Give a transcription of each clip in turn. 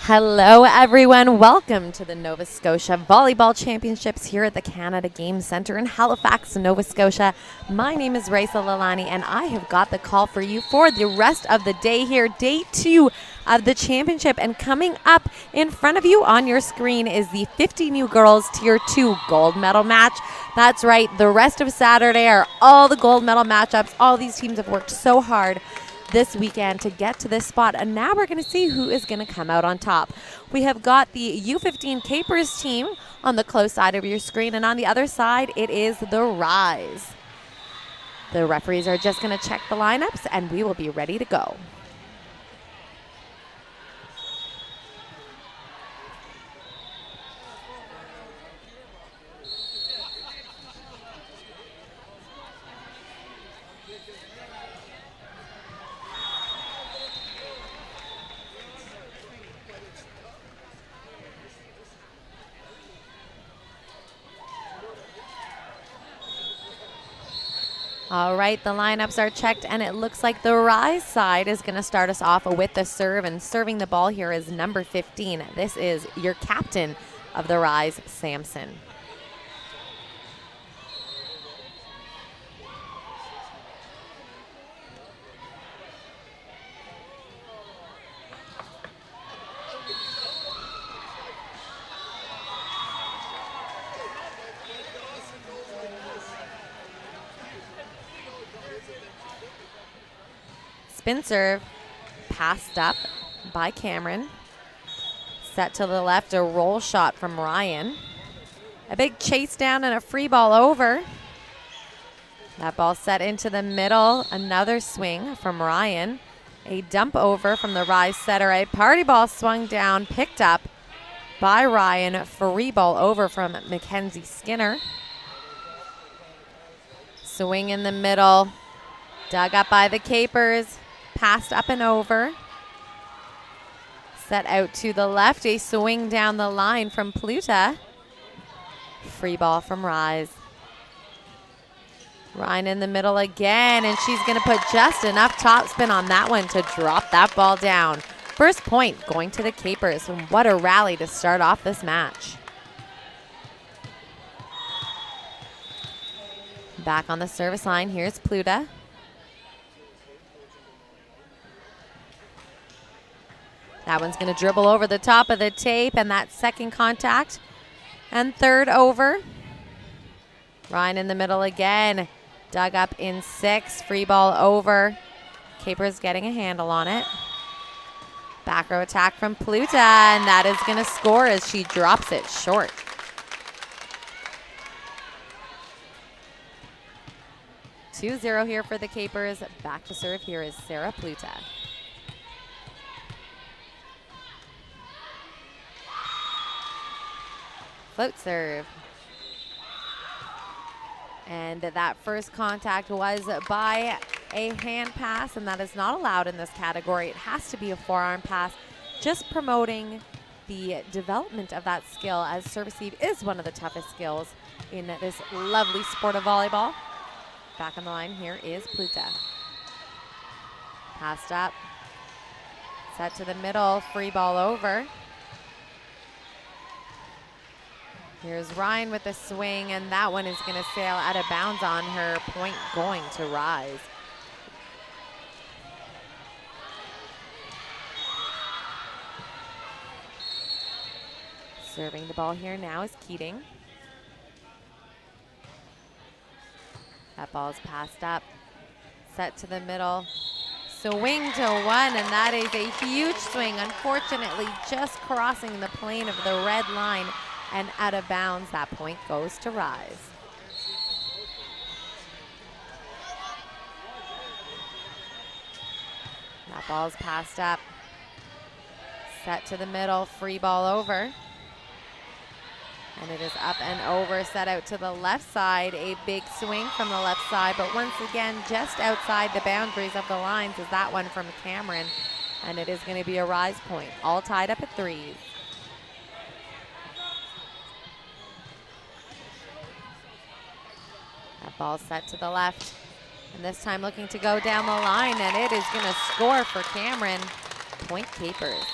Hello, everyone. Welcome to the Nova Scotia Volleyball Championships here at the Canada Games Centre in Halifax, Nova Scotia. My name is Rize, and I have got the call for you for the rest of the day here, day 2 of the championship. And coming up in front of you on your screen is the 50 New Girls Tier 2 gold medal match. That's right, the rest of Saturday are all the gold medal matchups. All these teams have worked so hard this weekend to get to this spot, and now we're going to see who is going to come out on top. We have got the U15 Capers team on the close side of your screen, and on the other side it is the Rize. The referees are just going to check the lineups and we will be ready to go. All right, the lineups are checked, and it looks like the Rize side is going to start us off with the serve, and serving the ball here is number 15. This is your captain of the Rize, Samson. Spin serve, passed up by Cameron. Set to the left, a roll shot from Ryan. A big chase down and a free ball over. That ball set into the middle, another swing from Ryan. A dump over from the Rize setter. A party ball swung down, picked up by Ryan. Free ball over from Mackenzie Skinner. Swing in the middle, dug up by the Capers. Passed up and over. Set out to the left. A swing down the line from Pluta. Free ball from Rize. Ryan in the middle again, and she's going to put just enough topspin on that one to drop that ball down. First point going to the Capers, and what a rally to start off this match. Back on the service line, here's Pluta. That one's going to dribble over the top of the tape, and that second contact. And third over. Ryan in the middle again. Dug up in 6. Free ball over. Capers getting a handle on it. Back row attack from Pluta, and that is going to score as she drops it short. (2-0) here for the Capers. Back to serve here is Sarah Pluta. Float serve. And that first contact was by a hand pass, and that is not allowed in this category. It has to be a forearm pass, just promoting the development of that skill, as serve receive is one of the toughest skills in this lovely sport of volleyball. Back on the line here is Pluta. Passed up. Set to the middle, free ball over. Here's Ryan with the swing, and that one is going to sail out of bounds on her. Point going to Rize. Serving the ball here now is Keating. That ball is passed up. Set to the middle. Swing to one, and that is a huge swing. Unfortunately, just crossing the plane of the red line and out of bounds. That point goes to Rize. That ball's passed up. Set to the middle, free ball over. And it is up and over, set out to the left side. A big swing from the left side, but once again, just outside the boundaries of the lines is that one from Cameron. And it is going to be a Rize point, all tied up at 3s. That ball set to the left, and this time looking to go down the line, and it is going to score for Cameron. Point Capers.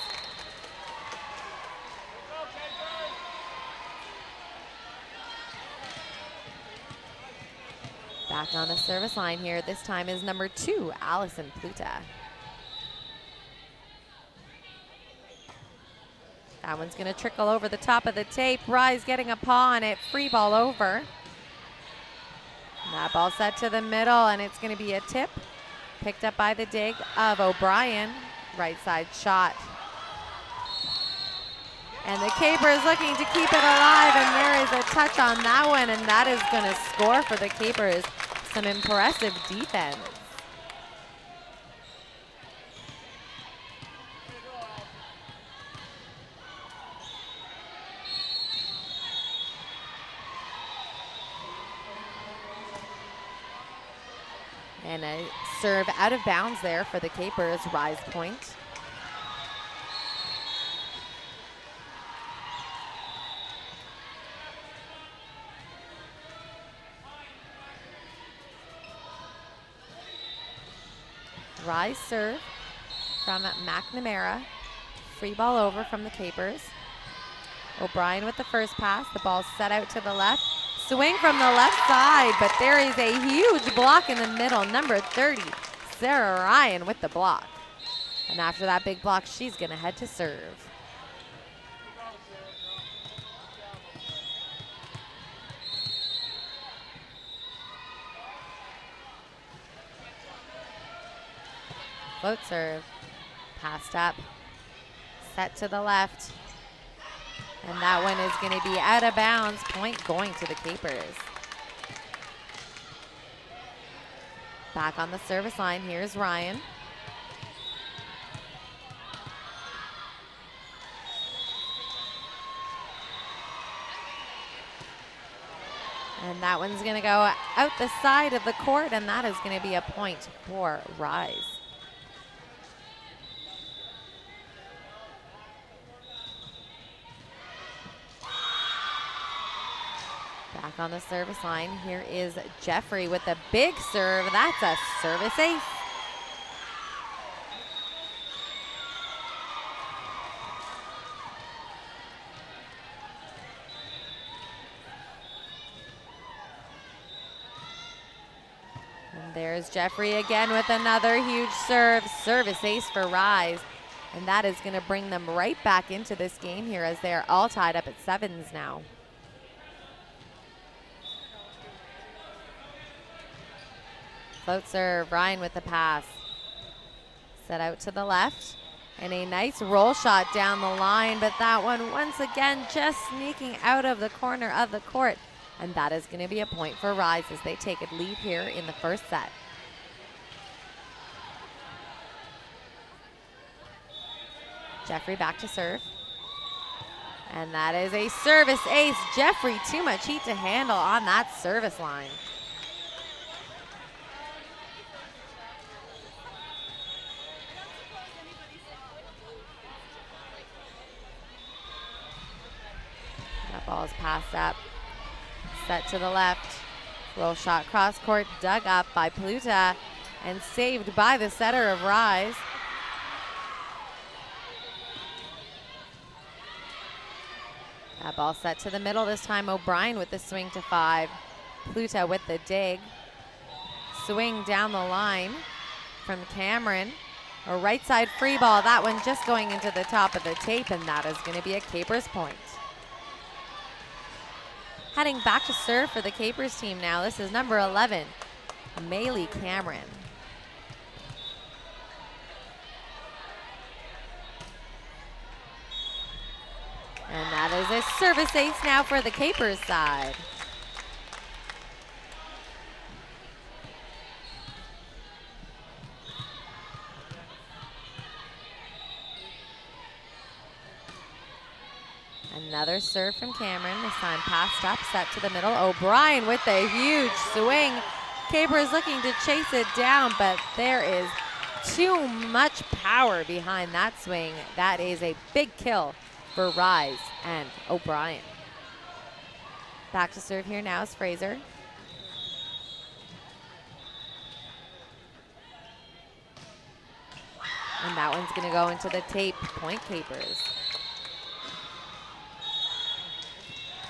Back on the service line here. This time is number 2, Allison Pluta. That one's going to trickle over the top of the tape. Rize getting a paw on it. Free ball over. And that ball set to the middle, and it's going to be a tip. Picked up by the dig of O'Brien. Right side shot. And the Capers looking to keep it alive, and there is a touch on that one, and that is going to score for the Capers. Some impressive defense. And a serve out of bounds there for the Capers. Rize point. Rize serve from McNamara. Free ball over from the Capers. O'Brien with the first pass. The ball set out to the left. Swing from the left side, but there is a huge block in the middle. Number 30, Sarah Ryan with the block. And after that big block, she's going to head to serve. Float serve, passed up, set to the left. And that one is going to be out of bounds. Point going to the Capers. Back on the service line, here's Ryan. And that one's going to go out the side of the court, and that is going to be a point for Rize. Back on the service line, here is Jeffrey with a big serve. That's a service ace. And there's Jeffrey again with another huge serve. Service ace for Rize. And that is going to bring them right back into this game here as they're all tied up at 7s now. Float serve, Ryan with the pass. Set out to the left. And a nice roll shot down the line, but that one once again just sneaking out of the corner of the court. And that is going to be a point for Rize as they take a lead here in the first set. Jeffrey back to serve. And that is a service ace. Jeffrey, too much heat to handle on that service line. That ball is passed up. Set to the left. Roll shot cross court, dug up by Pluta and saved by the setter of Rize. That ball set to the middle. This time O'Brien with the swing to 5. Pluta with the dig. Swing down the line from Cameron. A right side free ball. That one just going into the top of the tape, and that is going to be a Capers point. Heading back to serve for the Capers team now. This is number 11, Maylee Cameron. And that is a service ace now for the Capers side. Another serve from Cameron, this time passed up, set to the middle. O'Brien with a huge swing. Capers looking to chase it down, but there is too much power behind that swing. That is a big kill for Rize and O'Brien. Back to serve here now is Fraser. And that one's going to go into the tape. Point Capers.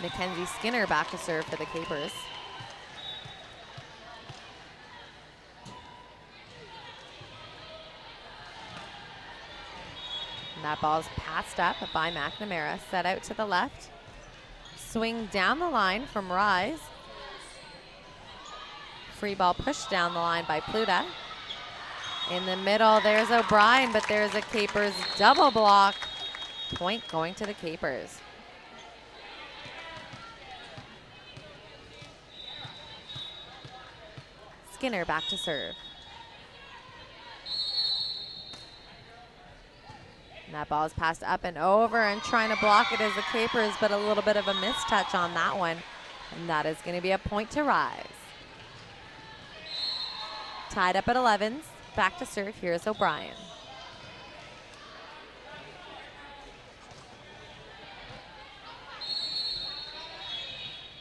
Mackenzie Skinner back to serve for the Capers. And that ball is passed up by McNamara, set out to the left. Swing down the line from Rize. Free ball pushed down the line by Pluta. In the middle, there's O'Brien, but there's a Capers double block. Point going to the Capers. Skinner back to serve. And that ball is passed up and over, and trying to block it as the Capers, but a little bit of a mistouch on that one. And that is going to be a point to Rize. Tied up at 11s. Back to serve. Here's O'Brien.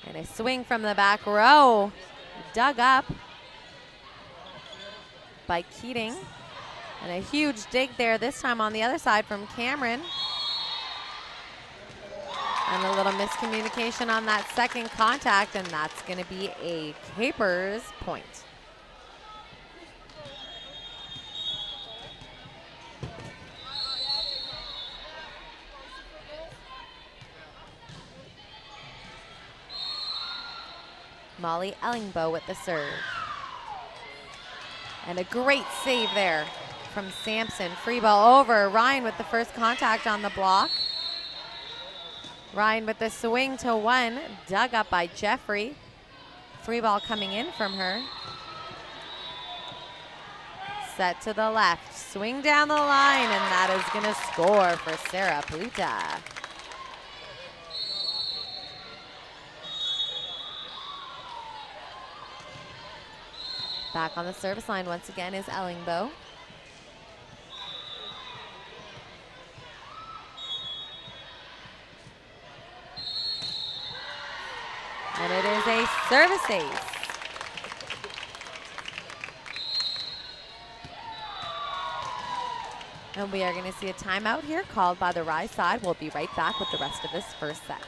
And a swing from the back row. Dug up by Keating. And a huge dig there, this time on the other side from Cameron. And a little miscommunication on that second contact, and that's going to be a Capers point. Molly Ellingbo with the serve. And a great save there from Sampson. Free ball over. Ryan with the first contact on the block. Ryan with the swing to one. Dug up by Jeffrey. Free ball coming in from her. Set to the left. Swing down the line, and that is going to score for Sarah Pluta. Back on the service line once again is Ellingbo. And it is a service ace. And we are going to see a timeout here called by the Rize side. We'll be right back with the rest of this first set.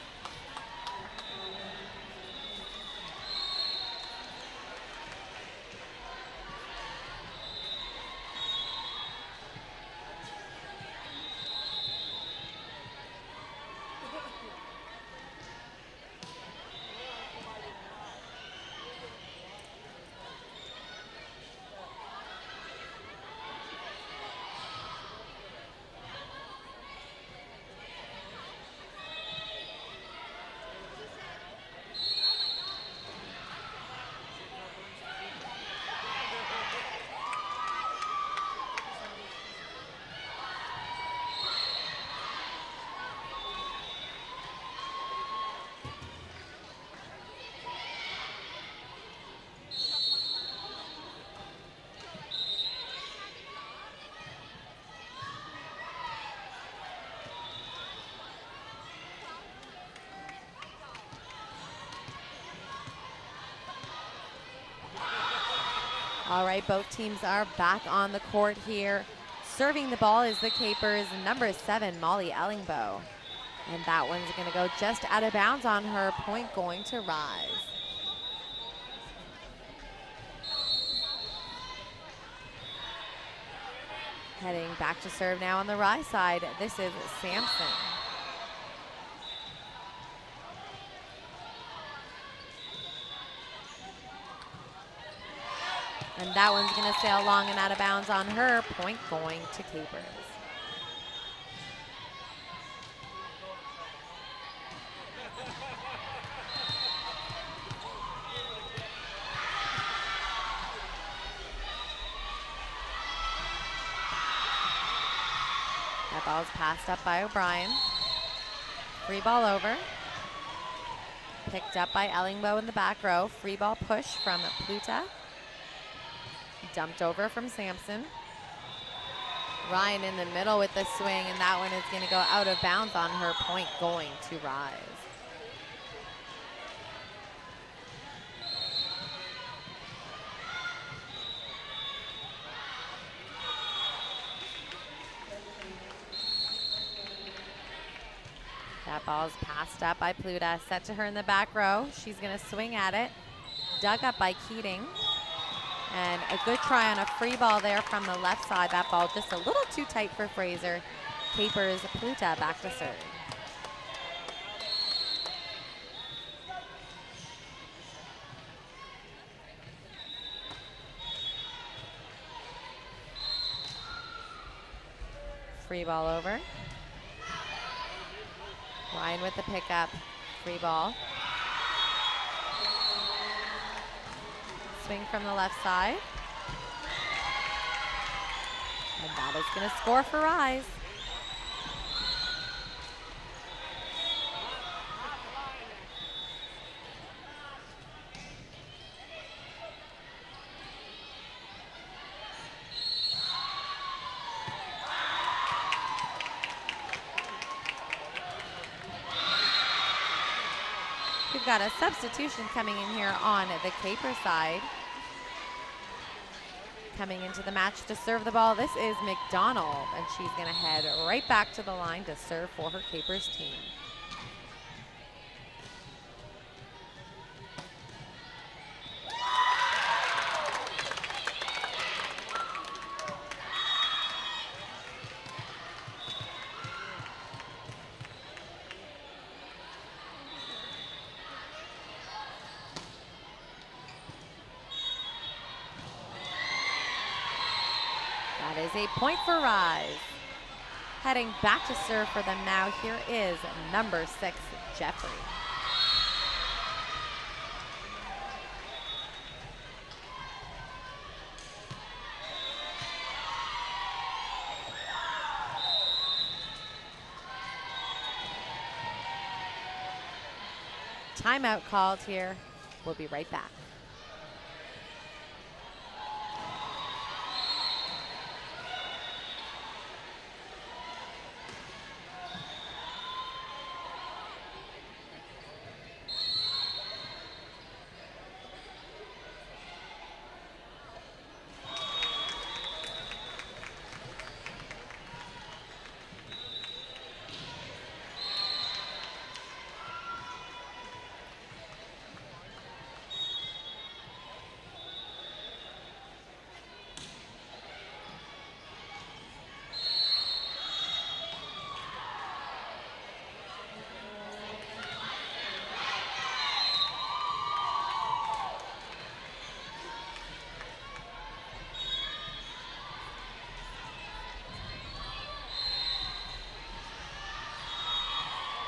All right, both teams are back on the court here. Serving the ball is the Capers' number 7, Molly Ellingbo. And that one's going to go just out of bounds on her. Point going to Rize. Heading back to serve now on the Rize side, this is Sampson. And that one's going to sail long and out of bounds on her. Point going to Capers. That ball is passed up by O'Brien. Free ball over. Picked up by Ellingbo in the back row. Free ball push from Pluta. Dumped over from Sampson. Ryan in the middle with the swing, and that one is going to go out of bounds on her. Point going to Rize. That ball is passed up by Pluta. Set to her in the back row. She's going to swing at it. Dug up by Keating. And a good try on a free ball there from the left side. That ball just a little too tight for Fraser. Capers Pluta back to serve. Free ball over. Ryan with the pickup. Free ball. Swing from the left side. And that is going to score for Rize. We've got a substitution coming in here on the Caper side. Coming into the match to serve the ball, this is McDonald, and she's going to head right back to the line to serve for her Capers team. That is a point for Rize. Heading back to serve for them now, here is number 6, Jeffrey. Timeout called here. We'll be right back.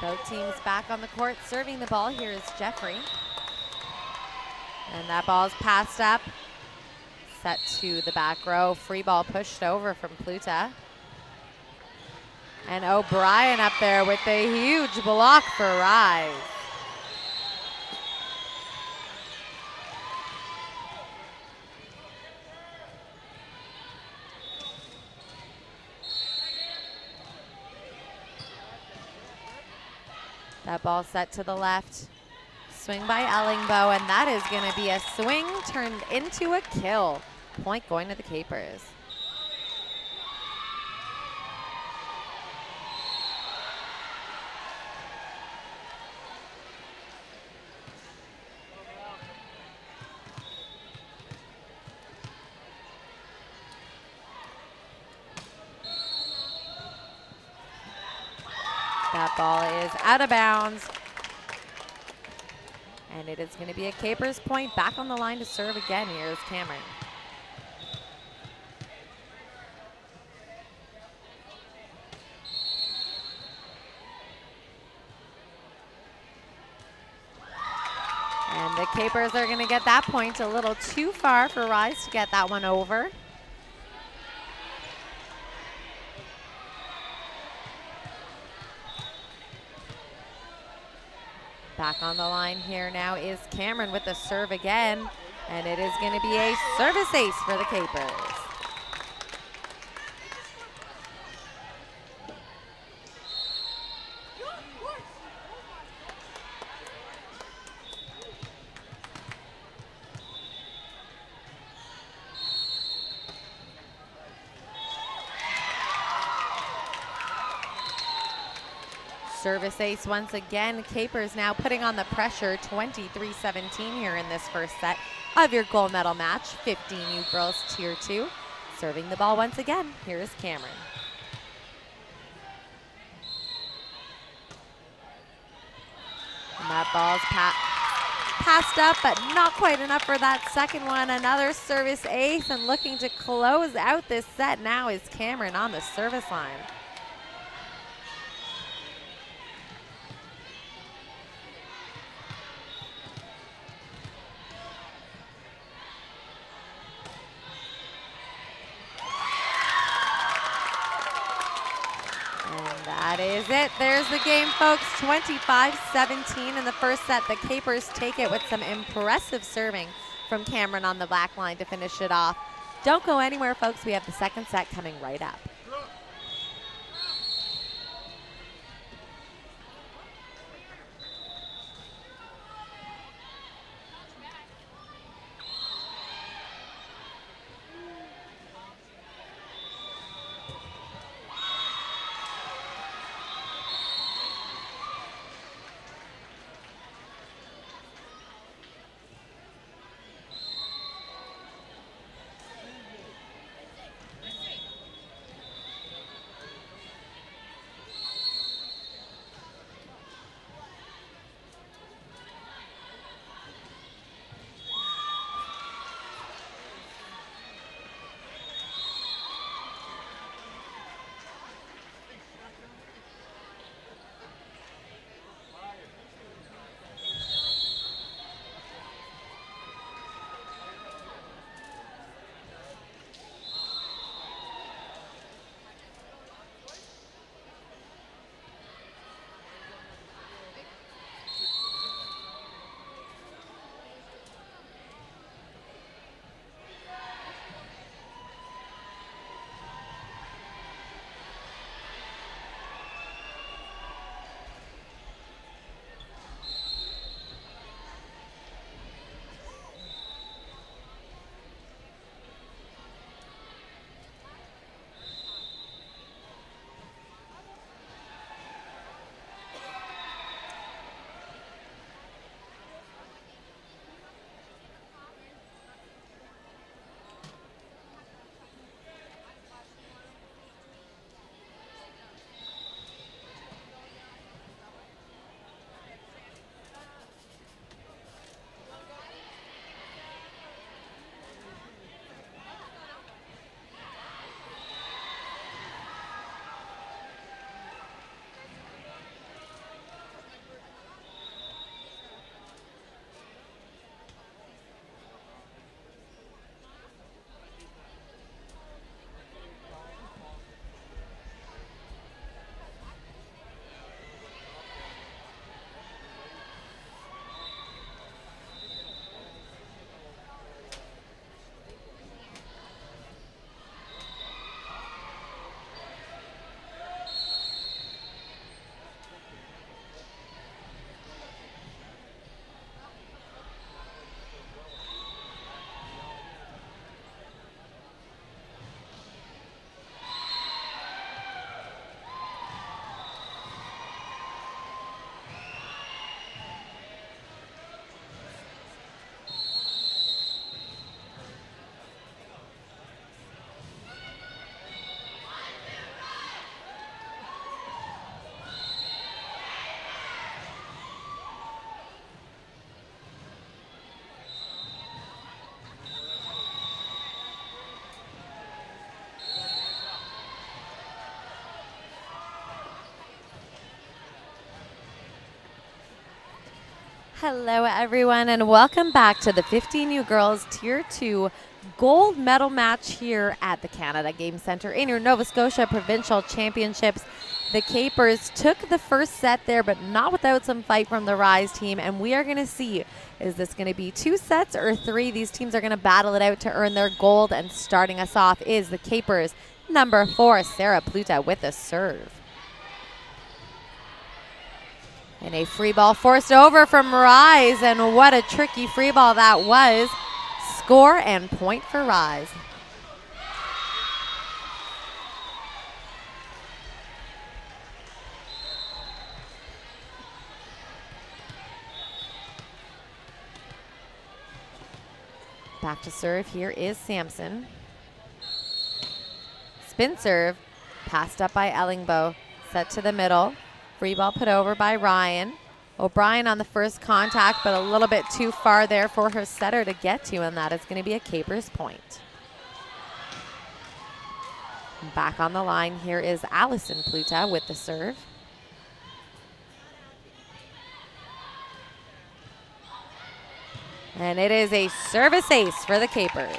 Both teams back on the court. Serving the ball here is Jeffrey. And that ball is passed up. Set to the back row. Free ball pushed over from Pluta. And O'Brien up there with a huge block for Rize. That ball set to the left. Swing by Ellingbo, and that is going to be a swing turned into a kill. Point going to the Capers. That ball is out of bounds. And it is going to be a Capers point. Back on the line to serve again. Here's Cameron. And the Capers are going to get that point a little too far for Rize to get that one over. Back on the line here now is Cameron with the serve again. And it is going to be a service ace for the Capers. Service ace once again. Capers now putting on the pressure. 23-17 here in this first set of your gold medal match. 15U Girls Tier 2. Serving the ball once again. Here is Cameron. That ball's passed up, but not quite enough for that second one. Another service ace, and looking to close out this set now is Cameron on the service line. That is it. There's the game, folks. 25-17 in the first set. The Capers take it with some impressive serving from Cameron on the black line to finish it off. Don't go anywhere, folks. We have the second set coming right up. Hello, everyone, and welcome back to the 15U Girls Tier 2 gold medal match here at the Canada Game Centre in your Nova Scotia Provincial Championships. The Capers took the first set there, but not without some fight from the Rize team, and we are going to see, is this going to be 2 sets or 3? These teams are going to battle it out to earn their gold, and starting us off is the Capers' number 4, Sarah Pluta, with a serve. And a free ball forced over from Rize, and what a tricky free ball that was. Score and point for Rize. Back to serve, here is Sampson. Spin serve, passed up by Ellingbo, set to the middle. Free ball put over by Ryan. O'Brien on the first contact, but a little bit too far there for her setter to get to, and that is going to be a Capers point. Back on the line here is Allison Pluta with the serve. And it is a service ace for the Capers.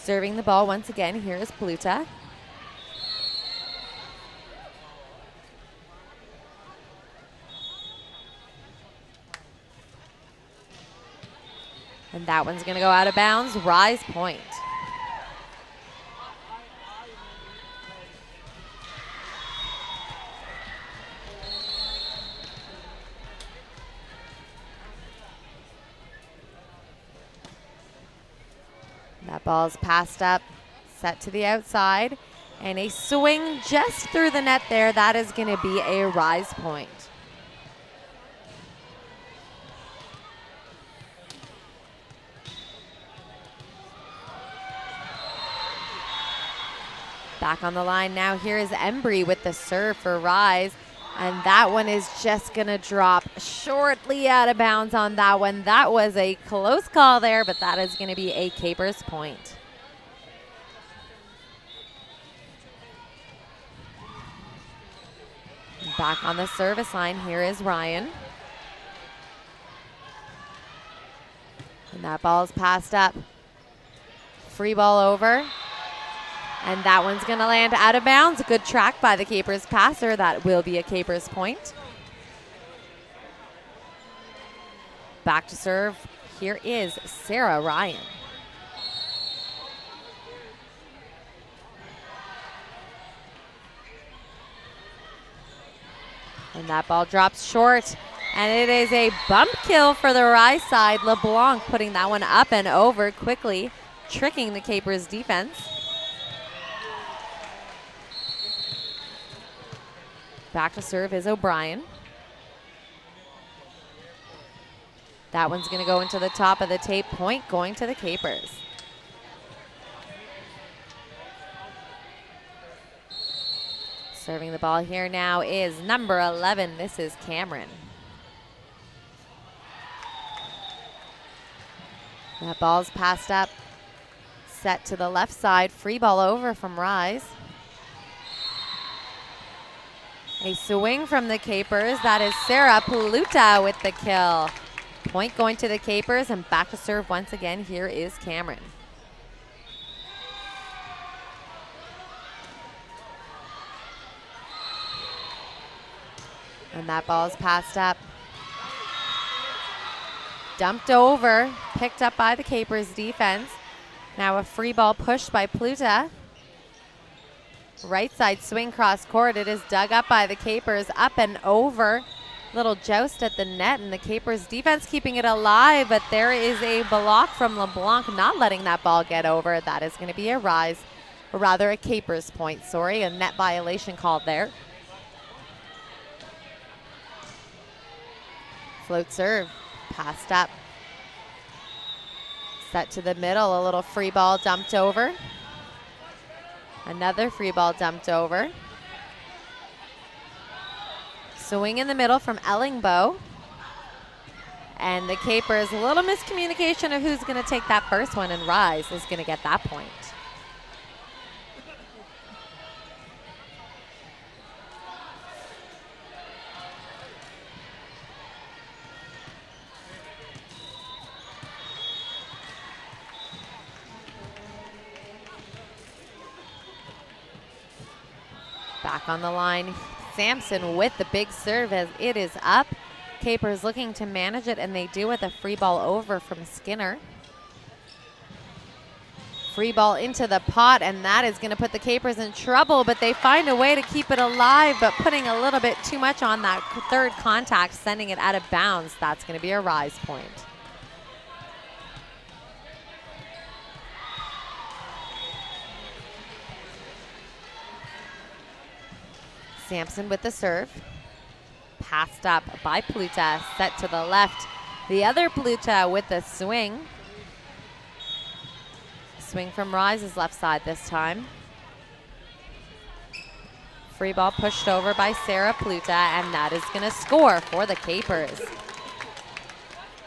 Serving the ball once again, here is Pluta. And that one's going to go out of bounds. Rize point. That ball's passed up, set to the outside, and a swing just through the net there. That is going to be a Rize point. Back on the line now, here is Embry with the serve for Rize. And that one is just going to drop shortly out of bounds on that one. That was a close call there, but that is going to be a Capers point. Back on the service line, here is Ryan. And that ball's passed up. Free ball over. And that one's going to land out of bounds. A good track by the Capers passer. That will be a Capers point. Back to serve. Here is Sarah Ryan. And that ball drops short. And it is a bump kill for the Rize side. LeBlanc putting that one up and over quickly, tricking the Capers defense. Back to serve is O'Brien. That one's going to go into the top of the tape. Point going to the Capers. Serving the ball here now is number 11. This is Cameron. That ball's passed up. Set to the left side. Free ball over from Rize. A swing from the Capers. That is Sarah Pluta with the kill. Point going to the Capers, and back to serve once again. Here is Cameron. And that ball's passed up. Dumped over, picked up by the Capers defense. Now a free ball pushed by Pluta. Right side swing cross court. It is dug up by the Capers, up and over. Little joust at the net, and the Capers defense keeping it alive, but there is a block from LeBlanc, not letting that ball get over. That is going to be a Rize, or rather a Capers point, sorry. A net violation called there. Float serve, passed up. Set to the middle, a little free ball dumped over. Another free ball dumped over. Swing in the middle from Ellingbo. And the Capers, a little miscommunication of who's going to take that first one, and Rize is going to get that point. Back on the line, Sampson with the big serve as it is up. Capers looking to manage it, and they do with a free ball over from Skinner. Free ball into the pot, and that is going to put the Capers in trouble, but they find a way to keep it alive, but putting a little bit too much on that third contact, sending it out of bounds. That's going to be a Rize point. Sampson with the serve. Passed up by Pluta, set to the left. The other Pluta with the swing. Swing from Rize's left side this time. Free ball pushed over by Sarah Pluta, and that is going to score for the Capers.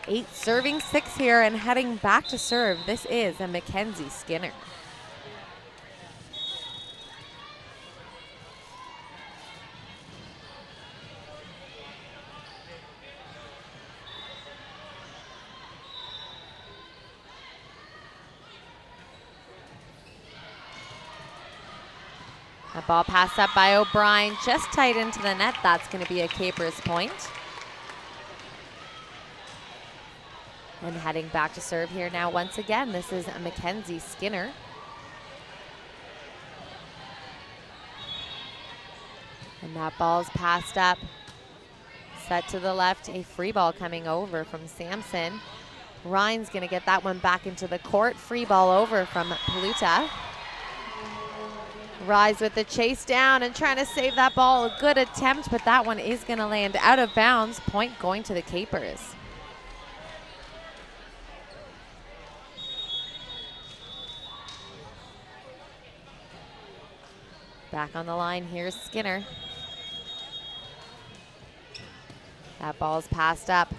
8 serving 6 here, and heading back to serve, this is a Mackenzie Skinner. A ball passed up by O'Brien, just tight into the net. That's going to be a Capers point. And heading back to serve here now once again, this is a Mackenzie Skinner. And that ball's passed up. Set to the left, a free ball coming over from Sampson. Ryan's going to get that one back into the court. Free ball over from Pluta. Rize with the chase down and trying to save that ball. A good attempt, but that one is going to land out of bounds. Point going to the Capers. Back on the line, here's Skinner. That ball's passed up.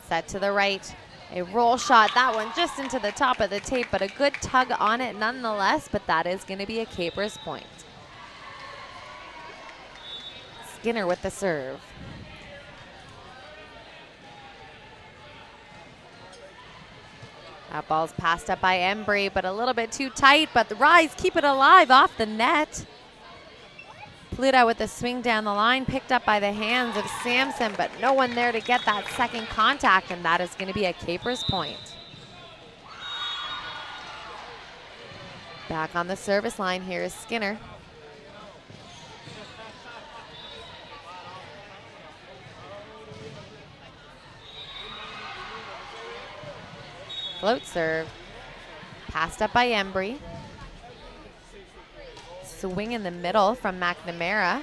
Set to the right. A roll shot, that one just into the top of the tape, but a good tug on it nonetheless, but that is going to be a Capers point. Skinner with the serve. That ball's passed up by Embry, but a little bit too tight, but the Rize keep it alive off the net. Pluta with the swing down the line, picked up by the hands of Sampson, but no one there to get that second contact, and that is going to be a Capers point. Back on the service line here is Skinner. Float serve, passed up by Embry. Swing in the middle from McNamara.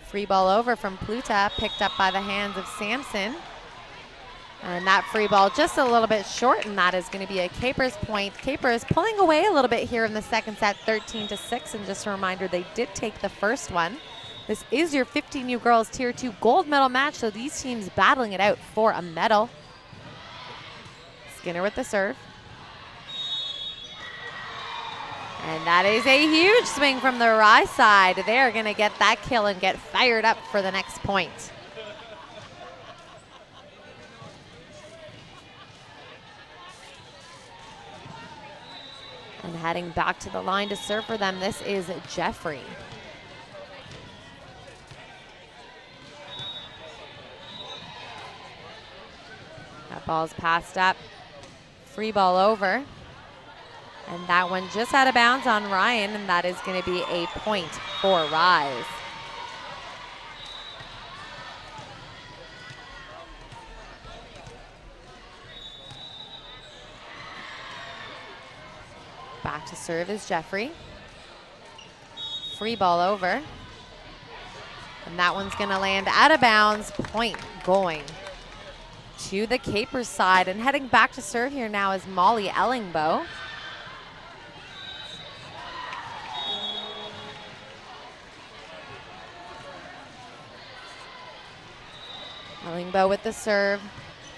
Free ball over from Pluta, picked up by the hands of Sampson. And that free ball just a little bit short, and that is going to be a Capers point. Capers pulling away a little bit here in the second set, 13-6. And just a reminder, they did take the first one. This is your 15U Girls Tier 2 gold medal match, so these teams battling it out for a medal. Skinner with the serve. And that is a huge swing from the Rize side. They're going to get that kill and get fired up for the next point. And heading back to the line to serve for them, this is Jeffrey. That ball's passed up. Free ball over. And that one just out of bounds on Ryan, and that is going to be a point for Rize. Back to serve is Jeffrey. Free ball over. And that one's going to land out of bounds. Point going to the Capers side. And heading back to serve here now is Molly Ellingbo. Ellingbo with the serve,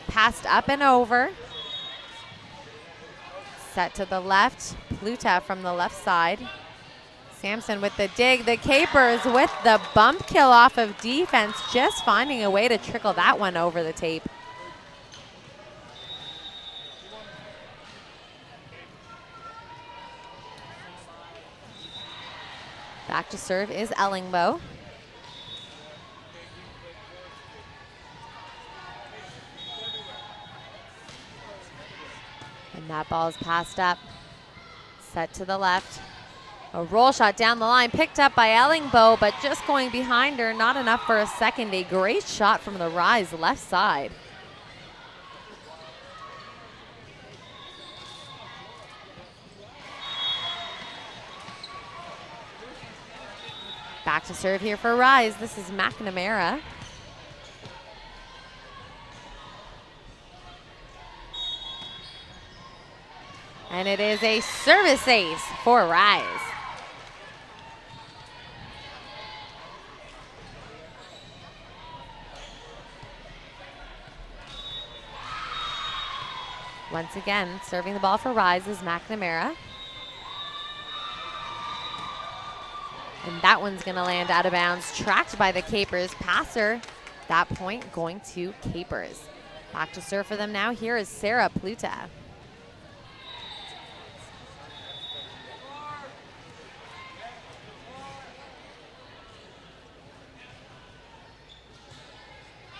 passed up and over. Set to the left, Pluta from the left side. Sampson with the dig, the Capers with the bump kill off of defense, just finding a way to trickle that one over the tape. Back to serve is Ellingbo. And that ball is passed up. Set to the left. A roll shot down the line, picked up by Ellingbo, but just going behind her, not enough for a second. A great shot from the Rize left side. Back to serve here for Rize. This is McNamara. And it is a service ace for Rize. Once again, serving the ball for Rize is McNamara. And that one's going to land out of bounds, tracked by the Capers. Passer, that point going to Capers. Back to serve for them now. Here is Sarah Pluta.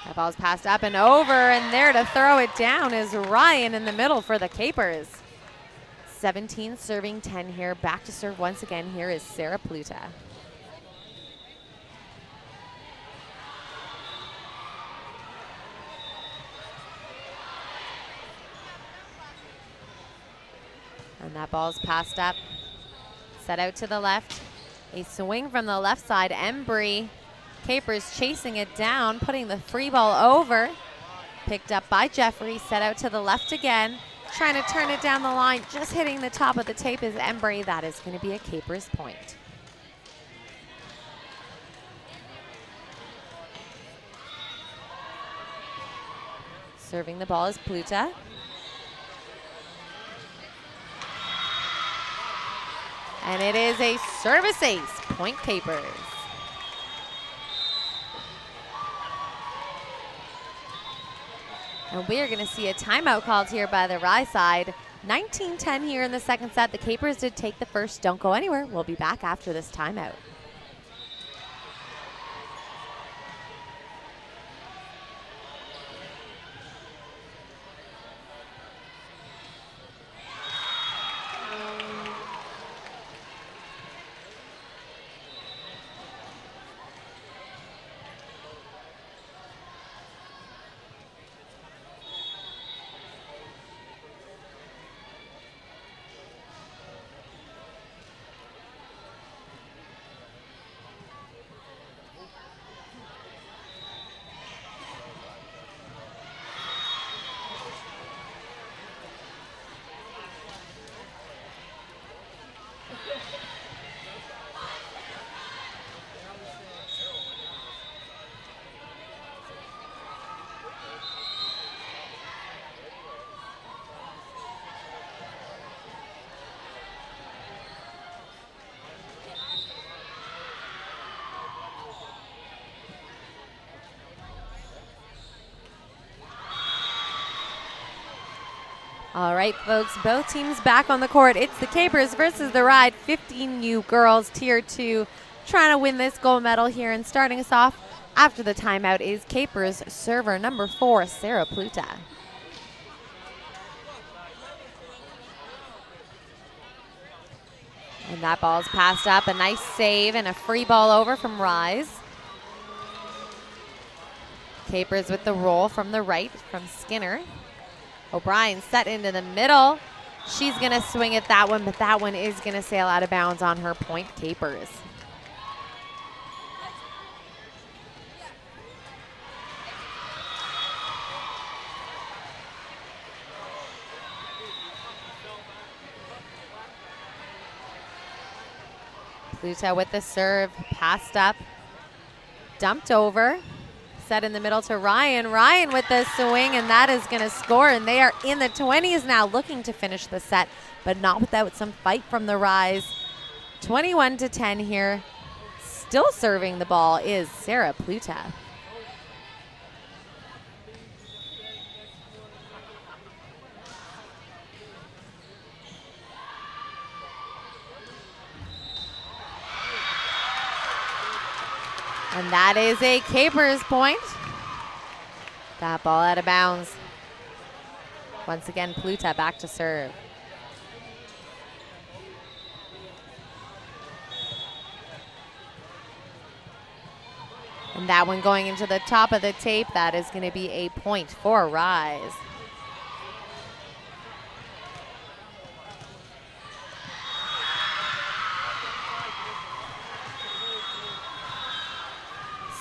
That ball's passed up and over, and there to throw it down is Ryan in the middle for the Capers. 17 serving 10 here. Back to serve once again. Here is Sarah Pluta. And that ball's passed up. Set out to the left. A swing from the left side. Embry. Capers chasing it down, putting the free ball over. Picked up by Jeffrey. Set out to the left again. Trying to turn it down the line. Just hitting the top of the tape is Embry. That is going to be a Capers point. Serving the ball is Pluta. And it is a service ace, point Capers. And we are going to see a timeout called here by the Rize side. 19-10 here in the second set. The Capers did take the first. Don't go anywhere. We'll be back after this timeout. All right, folks, both teams back on the court. It's the Capers versus the Rize 15U girls, Tier 2, trying to win this gold medal here. And starting us off after the timeout is Capers server number 4, Sarah Pluta. And that ball's passed up. A nice save and a free ball over from Rize. Capers with the roll from the right from Skinner. O'Brien set into the middle. She's going to swing at that one, but that one is going to sail out of bounds on her point, Capers. Pluta with the serve, passed up, dumped over. Set in the middle to Ryan. Ryan with the swing, and that is going to score. And they are in the 20s now, looking to finish the set, but not without some fight from the Rize. 21-10 here. Still serving the ball is Sarah Pluta. And that is a Capers point. That ball out of bounds. Once again, Pluta back to serve. And that one going into the top of the tape. That is going to be a point for Rize.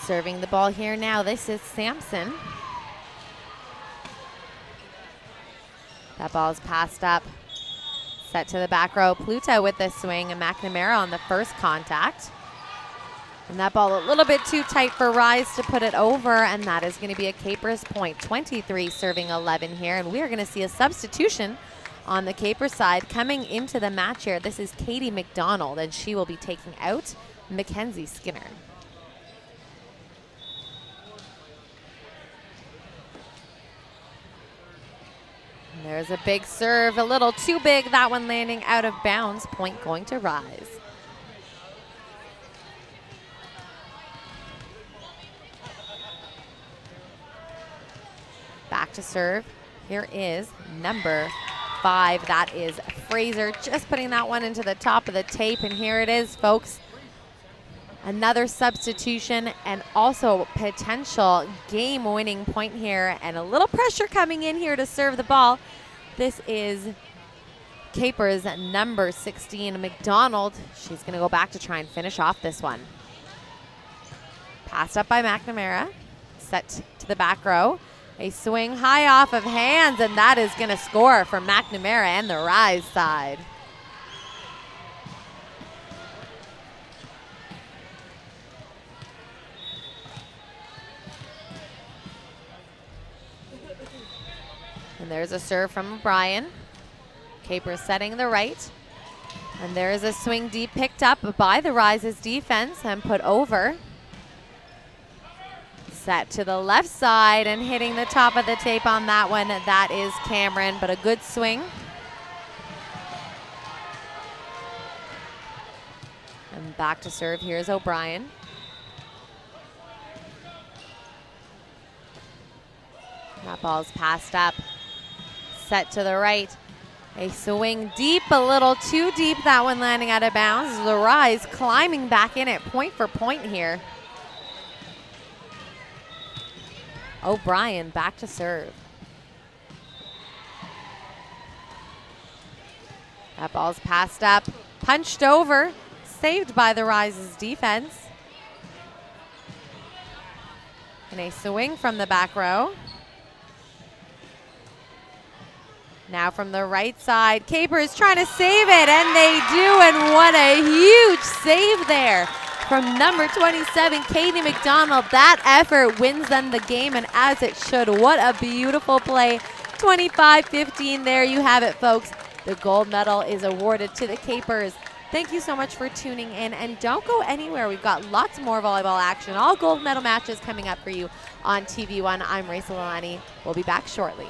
Serving the ball here now, this is Sampson. That ball's passed up. Set to the back row. Pluta with the swing, and McNamara on the first contact. And that ball a little bit too tight for Rize to put it over, and that is going to be a Capers point. 23 serving 11 here, and we are going to see a substitution on the Caper side coming into the match here. This is Katie McDonald, and she will be taking out Mackenzie Skinner. And there's a big serve, a little too big, that one landing out of bounds. Point going to Rize. Back to serve. Here is number 5. That is Fraser, just putting that one into the top of the tape. And here it is, folks. Another substitution and also potential game-winning point here. And a little pressure coming in here to serve the ball. This is Capers number 16, McDonald. She's going to go back to try and finish off this one. Passed up by McNamara. Set to the back row. A swing high off of hands, and that is going to score for McNamara and the Rize side. And there's a serve from O'Brien. Capers setting the right. And there is a swing deep picked up by the Rize's defense and put over. Set to the left side and hitting the top of the tape on that one. That is Cameron, but a good swing. And back to serve. Here's O'Brien. That ball's passed up. Set to the right. A swing deep, a little too deep. That one landing out of bounds. The Rize climbing back in it point for point here. O'Brien back to serve. That ball's passed up, punched over, saved by the Rize's defense. And a swing from the back row. Now from the right side, Capers trying to save it, and they do, and what a huge save there from number 27, Katie McDonald. That effort wins them the game, and as it should. What a beautiful play. 25-15, there you have it, folks. The gold medal is awarded to the Capers. Thank you so much for tuning in, and don't go anywhere. We've got lots more volleyball action, all gold medal matches coming up for you on TV1. I'm Rize Lalani. We'll be back shortly.